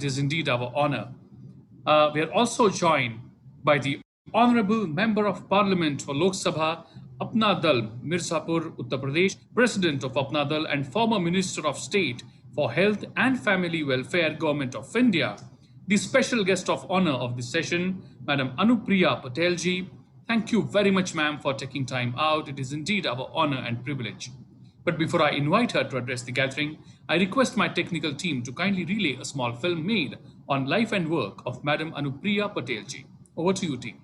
It is indeed our honor. We are also joined by the Honorable Member of Parliament for Lok Sabha, Apna Dal, Mirzapur, Uttar Pradesh, President of Apna Dal and former Minister of State for Health and Family Welfare, Government of India. The special guest of honor of this session, Madam Anupriya Patelji. Thank you very much, ma'am, for taking time out. It is indeed our honor and privilege. But before I invite her to address the gathering, I request my technical team to kindly relay a small film made on life and work of Madam Anupriya Patelji. Over to you, team.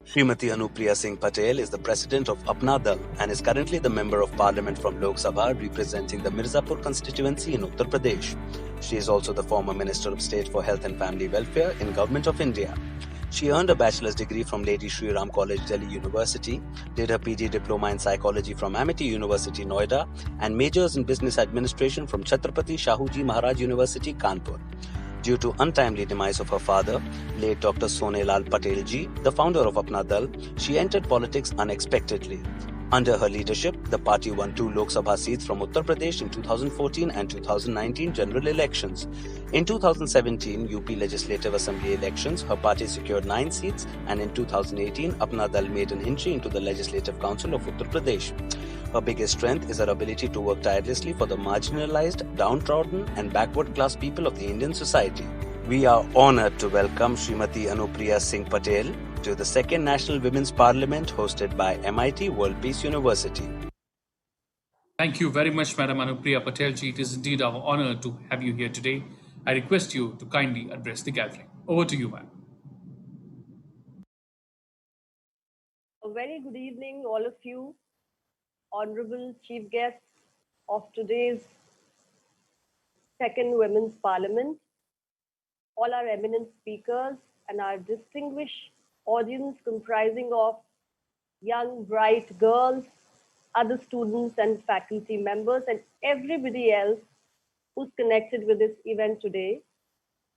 Srimati Anupriya Singh Patel is the president of Apna Dal and is currently the member of parliament from Lok Sabha representing the Mirzapur constituency in Uttar Pradesh. She is also the former Minister of State for Health and Family Welfare in Government of India. She earned a bachelor's degree from Lady Shri Ram College, Delhi University, did her PG diploma in psychology from Amity University, Noida, and majors in business administration from Chhatrapati Shahuji Maharaj University, Kanpur. Due to untimely demise of her father, late Dr. Sonelal Patelji, the founder of Apna Dal, she entered politics unexpectedly. Under her leadership, the party won 2 Lok Sabha seats from Uttar Pradesh in 2014 and 2019 general elections. In 2017 UP Legislative Assembly elections, her party secured 9 seats, and in 2018, Apna Dal made an entry into the Legislative Council of Uttar Pradesh. Her biggest strength is her ability to work tirelessly for the marginalized, downtrodden, and backward class people of the Indian society. We are honored to welcome Srimati Anupriya Singh Patel to the Second National Women's Parliament hosted by MIT World Peace University. Thank you very much, Madam Anupriya Patelji. It is indeed our honor to have you here today. I request you to kindly address the gathering. Over to you, ma'am. A very good evening, all of you, honorable chief guests of today's Second Women's Parliament, all our eminent speakers, and our distinguished audience comprising of young, bright girls, other students and faculty members, and everybody else who's connected with this event today.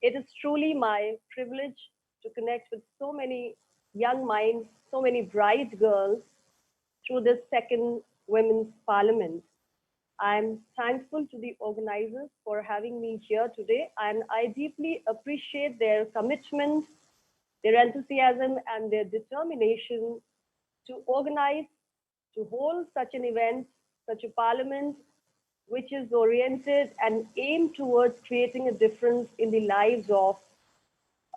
It is truly my privilege to connect with so many young minds, so many bright girls through this Second Women's Parliament. I'm thankful to the organizers for having me here today, and I deeply appreciate their commitment, their enthusiasm, and their determination to organize, to hold such an event, such a parliament, which is oriented and aimed towards creating a difference in the lives of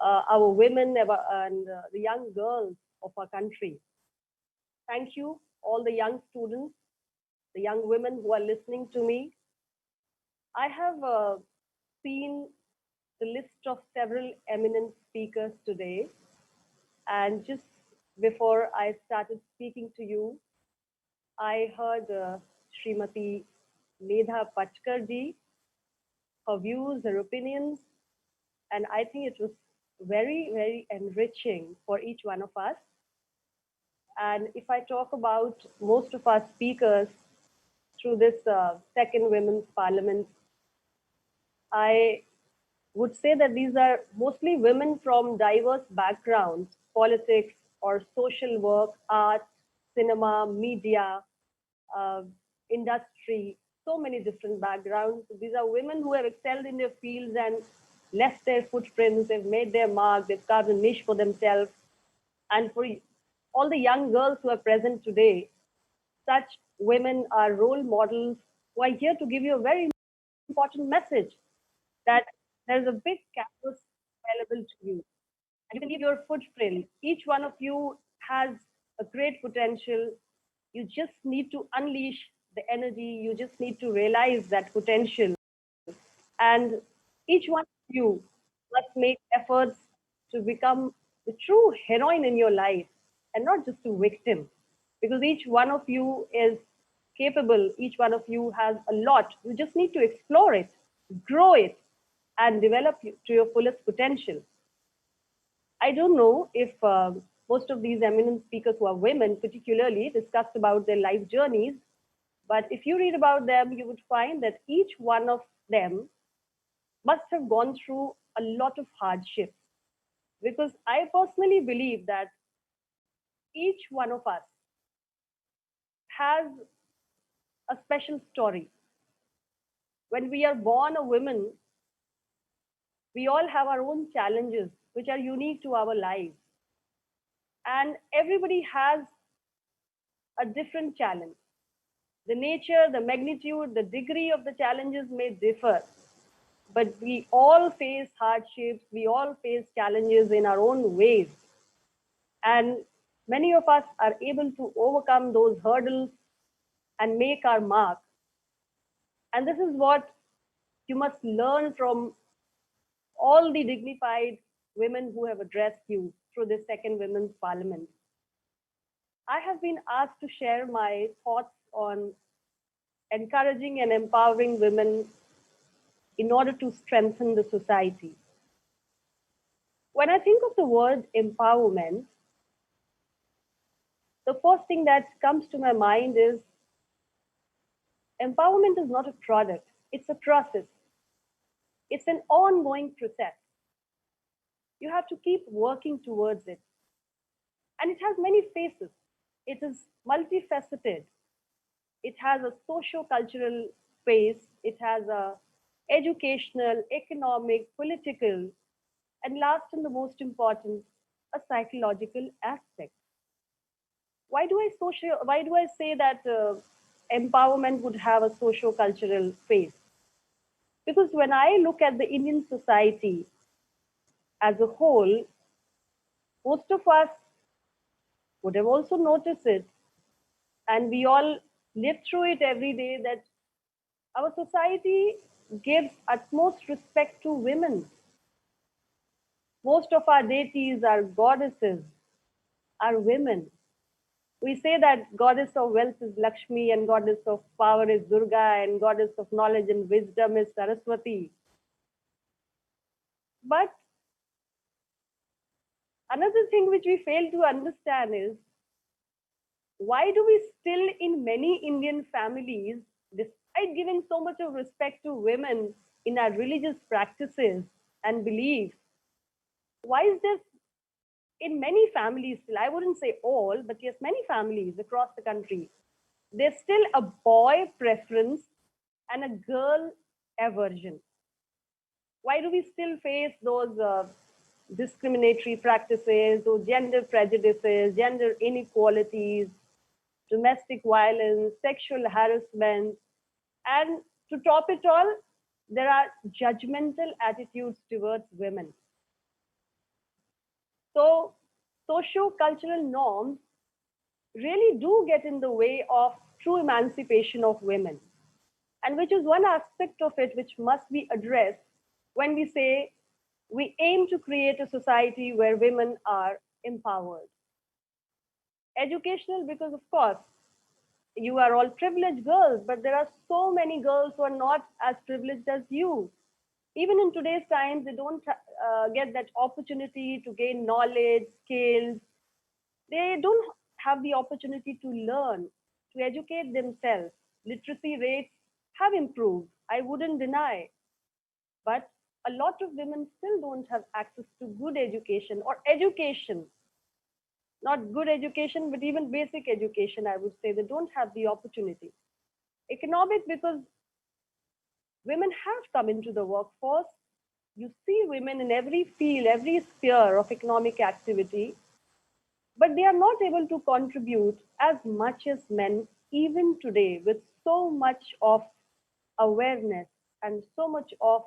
our women and the young girls of our country. Thank you, all the young students, the young women who are listening to me. I have seen the list of several eminent speakers today. And just before I started speaking to you, I heard Srimati Medha Pachkarji, her views, her opinions, and I think it was very, very enriching for each one of us. And if I talk about most of our speakers through this Second Women's Parliament, I would say that these are mostly women from diverse backgrounds, politics or social work, art, cinema, media, industry, so many different backgrounds. These are women who have excelled in their fields and left their footprints, they've made their mark, they've carved a niche for themselves. And for all the young girls who are present today, such women are role models who are here to give you a very important message that there's a big canvas available to you. And you can leave your footprint. Each one of you has a great potential. You just need to unleash the energy. You just need to realize that potential. And each one of you must make efforts to become the true heroine in your life and not just a victim. Because each one of you is capable, each one of you has a lot. You just need to explore it, grow it, and develop to your fullest potential. I don't know if most of these eminent speakers who are women particularly discussed about their life journeys, but if you read about them, you would find that each one of them must have gone through a lot of hardships. Because I personally believe that each one of us has a special story. When we are born a woman, we all have our own challenges which are unique to our lives. And everybody has a different challenge. The nature, the magnitude, the degree of the challenges may differ, but we all face hardships, we all face challenges in our own ways. And many of us are able to overcome those hurdles and make our mark. And this is what you must learn from all the dignified women who have addressed you through the Second Women's Parliament. I have been asked to share my thoughts on encouraging and empowering women in order to strengthen the society. When I think of the word empowerment, the first thing that comes to my mind is empowerment is not a product, it's a process. It's an ongoing process. You have to keep working towards it. And it has many faces. It is multifaceted. It has a socio-cultural phase. It has a educational, economic, political, and last and the most important, a psychological aspect. Why do I say that empowerment would have a socio-cultural phase? Because when I look at the Indian society as a whole, most of us would have also noticed it, and we all live through it every day, that our society gives utmost respect to women. Most of our deities, our goddesses, are women. We say that goddess of wealth is Lakshmi, and goddess of power is Durga, and goddess of knowledge and wisdom is Saraswati. But another thing which we fail to understand is, why do we still in many Indian families, despite giving so much of respect to women in our religious practices and beliefs, why is this in many families still, I wouldn't say all, but yes, many families across the country, there's still a boy preference and a girl aversion? Why do we still face those discriminatory practices, those gender prejudices, gender inequalities, domestic violence, sexual harassment? And to top it all, there are judgmental attitudes towards women. So socio-cultural norms really do get in the way of true emancipation of women, and which is one aspect of it which must be addressed when we say we aim to create a society where women are empowered. Educational, because of course, you are all privileged girls, but there are so many girls who are not as privileged as you. Even in today's times, they don't get that opportunity to gain knowledge, skills. They don't have the opportunity to learn, to educate themselves. Literacy rates have improved, I wouldn't deny. But a lot of women still don't have access to good education or education. Not good education, but even basic education, I would say. They don't have the opportunity. Economic, because women have come into the workforce. You see women in every field, every sphere of economic activity, but they are not able to contribute as much as men, even today, with so much of awareness and so much of,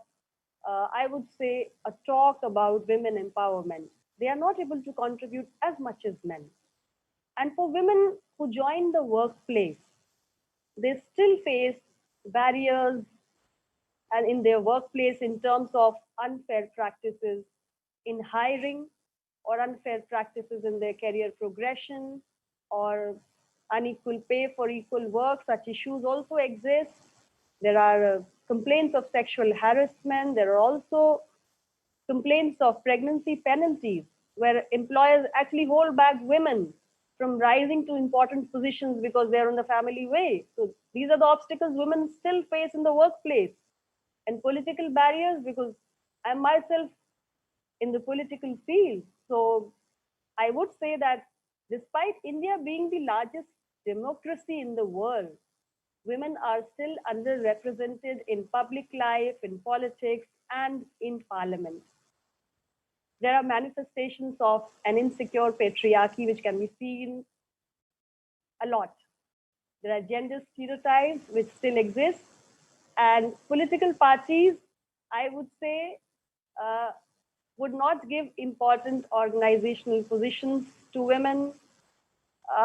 I would say, a talk about women empowerment. They are not able to contribute as much as men. And for women who join the workplace, they still face barriers and in their workplace in terms of unfair practices in hiring, or unfair practices in their career progression, or unequal pay for equal work. Such issues also exist. There are complaints of sexual harassment. There are also complaints of pregnancy penalties, where employers actually hold back women from rising to important positions because they're on the family way. So these are the obstacles women still face in the workplace. And political barriers, because I'm myself in the political field. So I would say that Despite India being the largest democracy in the world, women are still underrepresented in public life, in politics, and in parliament. There are manifestations of an insecure patriarchy which can be seen a lot. There are gender stereotypes which still exist, and political parties, I would say, uh, would not give important organizational positions to women.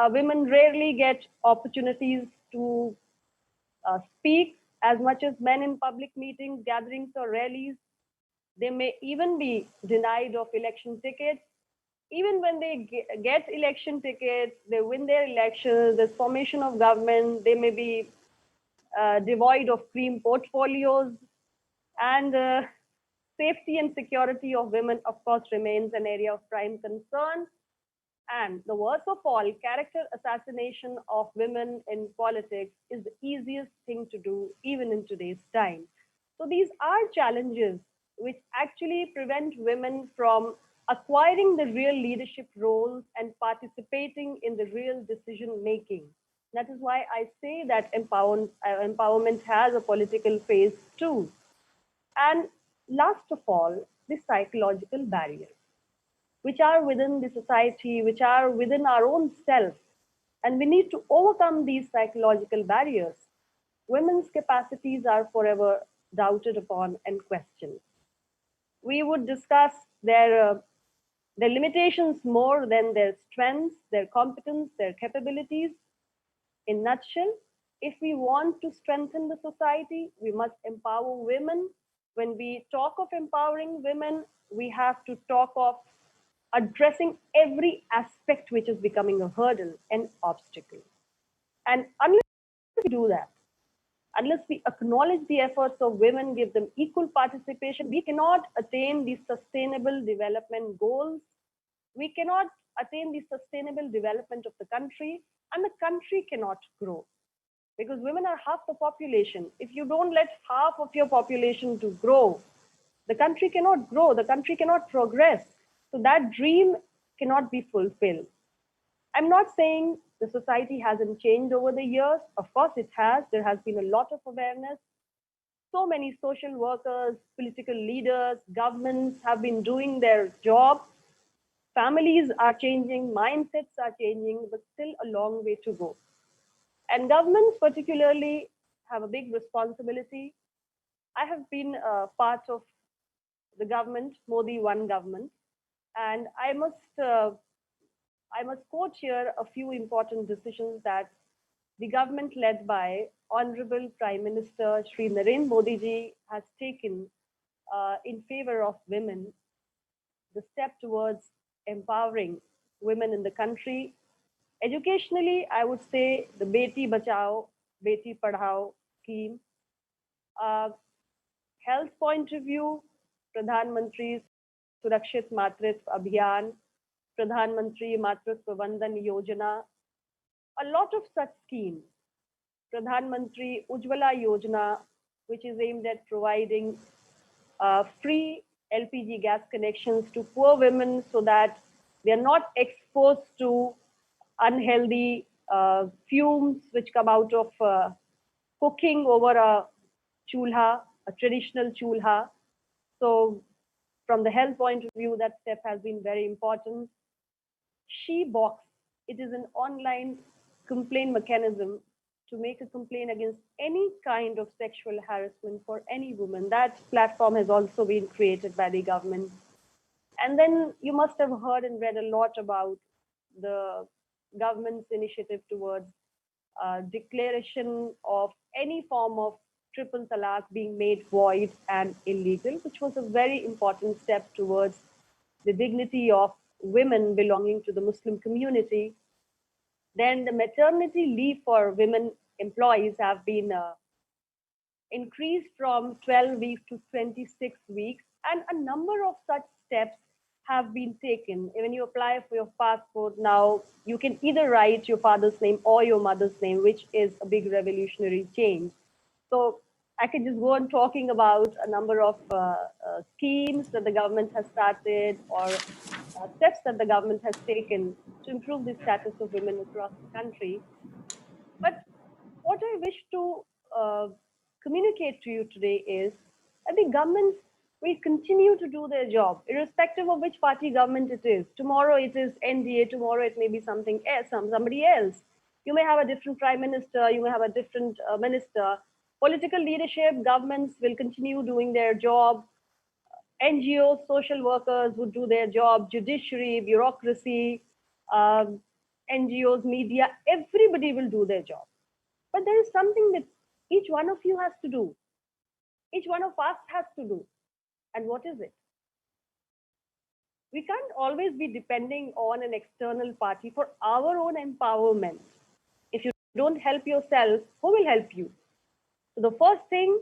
Women rarely get opportunities to speak as much as men in public meetings, gatherings, or rallies. They may even be denied of election tickets. Even when they get election tickets, they win their elections, the formation of government, they may be devoid of cream portfolios. And safety and security of women, of course, remains an area of prime concern. And the worst of all, character assassination of women in politics is the easiest thing to do, even in today's time. So these are challenges which actually prevent women from acquiring the real leadership roles and participating in the real decision making. That is why I say that empowerment has a political phase too. And last of all, the psychological barriers which are within the society, which are within our own self. And we need to overcome these psychological barriers. Women's capacities are forever doubted upon and questioned. We would discuss their limitations more than their strengths, their competence, their capabilities. In nutshell, if we want to strengthen the society, we must empower women. When we talk of empowering women, we have to talk of addressing every aspect which is becoming a hurdle and obstacle. And unless we do that, unless we acknowledge the efforts of women, give them equal participation, we cannot attain the sustainable development goals. We cannot attain the sustainable development of the country, and the country cannot grow because women are half the population. If you don't let half of your population to grow, the country cannot grow, the country cannot progress. So that dream cannot be fulfilled. I'm not saying the society hasn't changed over the years. Of course, it has. There has been a lot of awareness. So many social workers, political leaders, governments have been doing their job. Families are changing, mindsets are changing, but still a long way to go. And governments, particularly, have a big responsibility. I have been part of the government, Modi One government, and I must quote here a few important decisions that the government led by Honorable Prime Minister Shri Narendra Modi ji has taken in favor of women, the step towards empowering women in the country. Educationally, I would say the Beti Bachao, Beti Padhao scheme. Uh, Health point of view, Pradhan Mantri Surakshit Matritva Abhiyan, Pradhan Mantri Matritva Vandan Yojana, a lot of such schemes. Pradhan Mantri Ujjwala Yojana, which is aimed at providing free LPG gas connections to poor women so that they are not exposed to unhealthy fumes which come out of cooking over a chulha, a traditional chulha. So, from the health point of view, that step has been very important. She Box, it is an online complaint mechanism to make a complaint against any kind of sexual harassment for any woman. That platform has also been created by the government. And then you must have heard and read a lot about the government's initiative towards declaration of any form of triple talaq being made void and illegal, which was a very important step towards the dignity of women belonging to the Muslim community. Then the maternity leave for women employees have been increased from 12 weeks to 26 weeks, and a number of such steps have been taken. When you apply for your passport now, you can either write your father's name or your mother's name, which is a big revolutionary change. So I could just go on talking about a number of schemes that the government has started or steps that the government has taken to improve the status of women across the country. But what I wish to uh, communicate to you today is that the governments will continue to do their job, irrespective of which party government it is. Tomorrow it is NDA, tomorrow it may be something else, somebody else. You may have a different prime minister, you may have a different minister. Political leadership, governments will continue doing their job. NGOs, social workers would do their job, judiciary, bureaucracy, um, NGOs, media, everybody will do their job. But there is something that each one of you has to do. Each one of us has to do. And what is it? We can't always be depending on an external party for our own empowerment. If you don't help yourself, who will help you? So the first thing,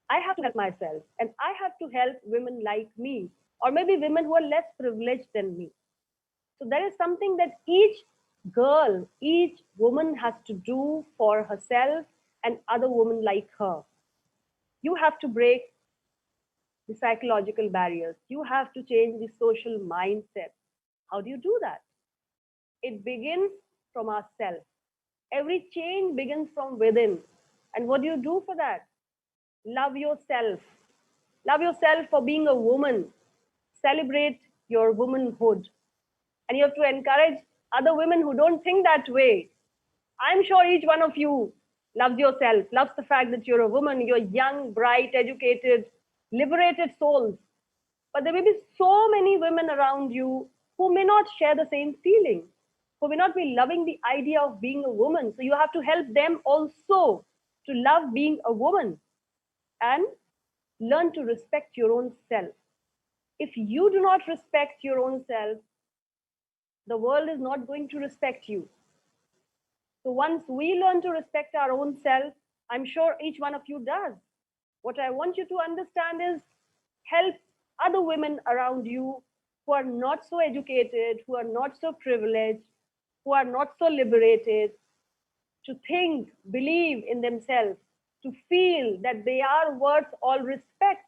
I have to help myself, and I have to help women like me, or maybe women who are less privileged than me. So there is something that each girl, each woman has to do for herself and other women like her. You have to break the psychological barriers. You have to change the social mindset. How do you do that? It begins from ourselves. Every change begins from within. And what do you do for that? Love yourself. Love yourself for being a woman. Celebrate your womanhood. And you have to encourage other women who don't think that way. I'm sure each one of you loves yourself, loves the fact that you're a woman, you're young, bright, educated, liberated souls. But there may be so many women around you who may not share the same feeling, who may not be loving the idea of being a woman. So you have to help them also to love being a woman and learn to respect your own self. If you do not respect your own self, the world is not going to respect you. So once we learn to respect our own self, I'm sure each one of you does. What I want you to understand is help other women around you who are not so educated, who are not so privileged, who are not so liberated, to think, believe in themselves, to feel that they are worth all respect.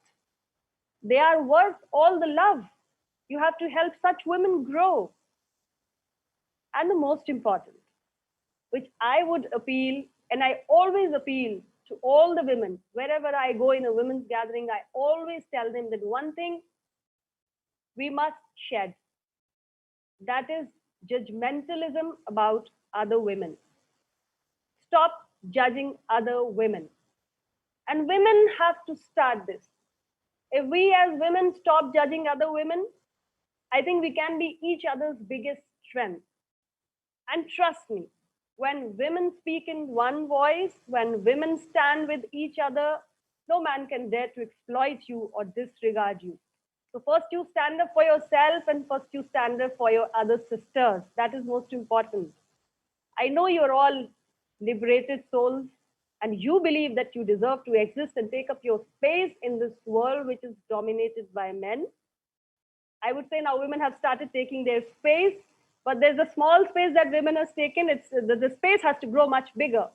They are worth all the love. You have to help such women grow. And the most important, which I would appeal, and I always appeal to all the women, wherever I go in a women's gathering, I always tell them that one thing we must shed, that is judgmentalism about other women. Stop judging other women. And women have to start this. If we as women stop judging other women, I think we can be each other's biggest strength. And trust me, when women speak in one voice, when women stand with each other, no man can dare to exploit you or disregard you. So first you stand up for yourself, and first you stand up for your other sisters. That is most important. I know you're all liberated souls, and you believe that you deserve to exist and take up your space in this world which is dominated by men. I would say now women have started taking their space, but there's a small space that women has taken. It's the space has to grow much bigger,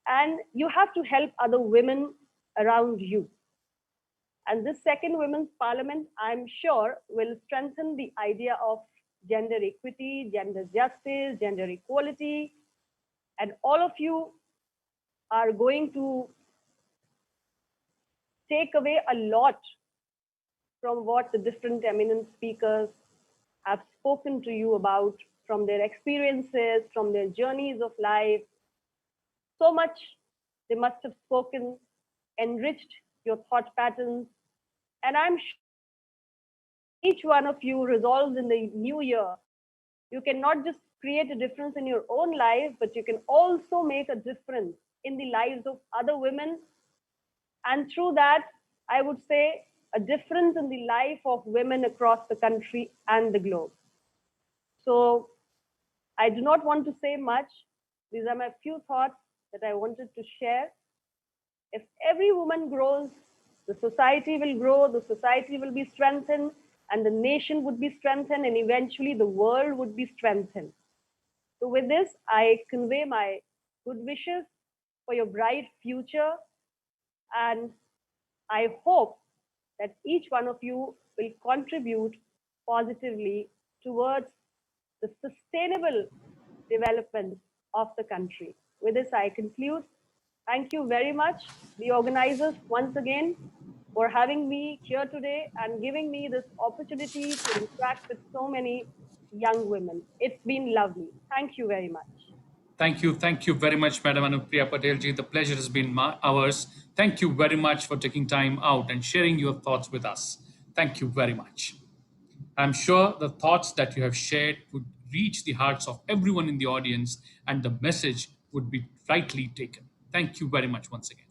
and you have to help other women around you. And this second women's parliament, I'm sure, will strengthen the idea of gender equity, gender justice, gender equality, and all of you are going to take away a lot from what the different eminent speakers have spoken to you about, from their experiences, from their journeys of life. So much they must have spoken, enriched your thought patterns. And I'm sure each one of you resolves in the new year, you can not just create a difference in your own life, but you can also make a difference in the lives of other women. And through that, I would say a difference in the life of women across the country and the globe. So I do not want to say much. These are my few thoughts that I wanted to share. If every woman grows, the society will grow, the society will be strengthened, and the nation would be strengthened, and eventually the world would be strengthened. So with this, I convey my good wishes for your bright future. And I hope that each one of you will contribute positively towards the sustainable development of the country. With this, I conclude. Thank you very much, the organizers, once again, for having me here today and giving me this opportunity to interact with so many young women. It's been lovely. Thank you very much. Thank you very much, Madam Anupriya Patel ji. The pleasure has been ours. Thank you very much for taking time out and sharing your thoughts with us. Thank you very much. I'm sure the thoughts that you have shared would reach the hearts of everyone in the audience and the message would be rightly taken. Thank you very much once again.